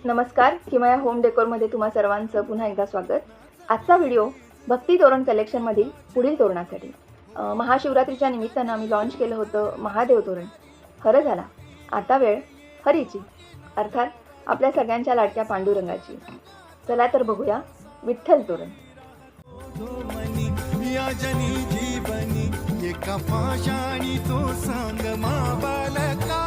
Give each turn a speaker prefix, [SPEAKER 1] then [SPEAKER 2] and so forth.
[SPEAKER 1] नमस्कार, किमया होम डेकोरमध्ये तुम्हा सर्वांचं पुन्हा एकदा स्वागत. आजचा व्हिडिओ भक्ती तोरण कलेक्शनमधील पुढील तोरणासाठी. महाशिवरात्रीच्या निमित्तानं आम्ही लॉन्च केलं होतं महादेव तोरण. खरं झाला आता वेळ हरीची, अर्थात आपल्या सगळ्यांच्या लाडक्या पांडुरंगाची. चला तर बघूया विठ्ठल तोरण.
[SPEAKER 2] एका पाशाणी तो सांग मा बालका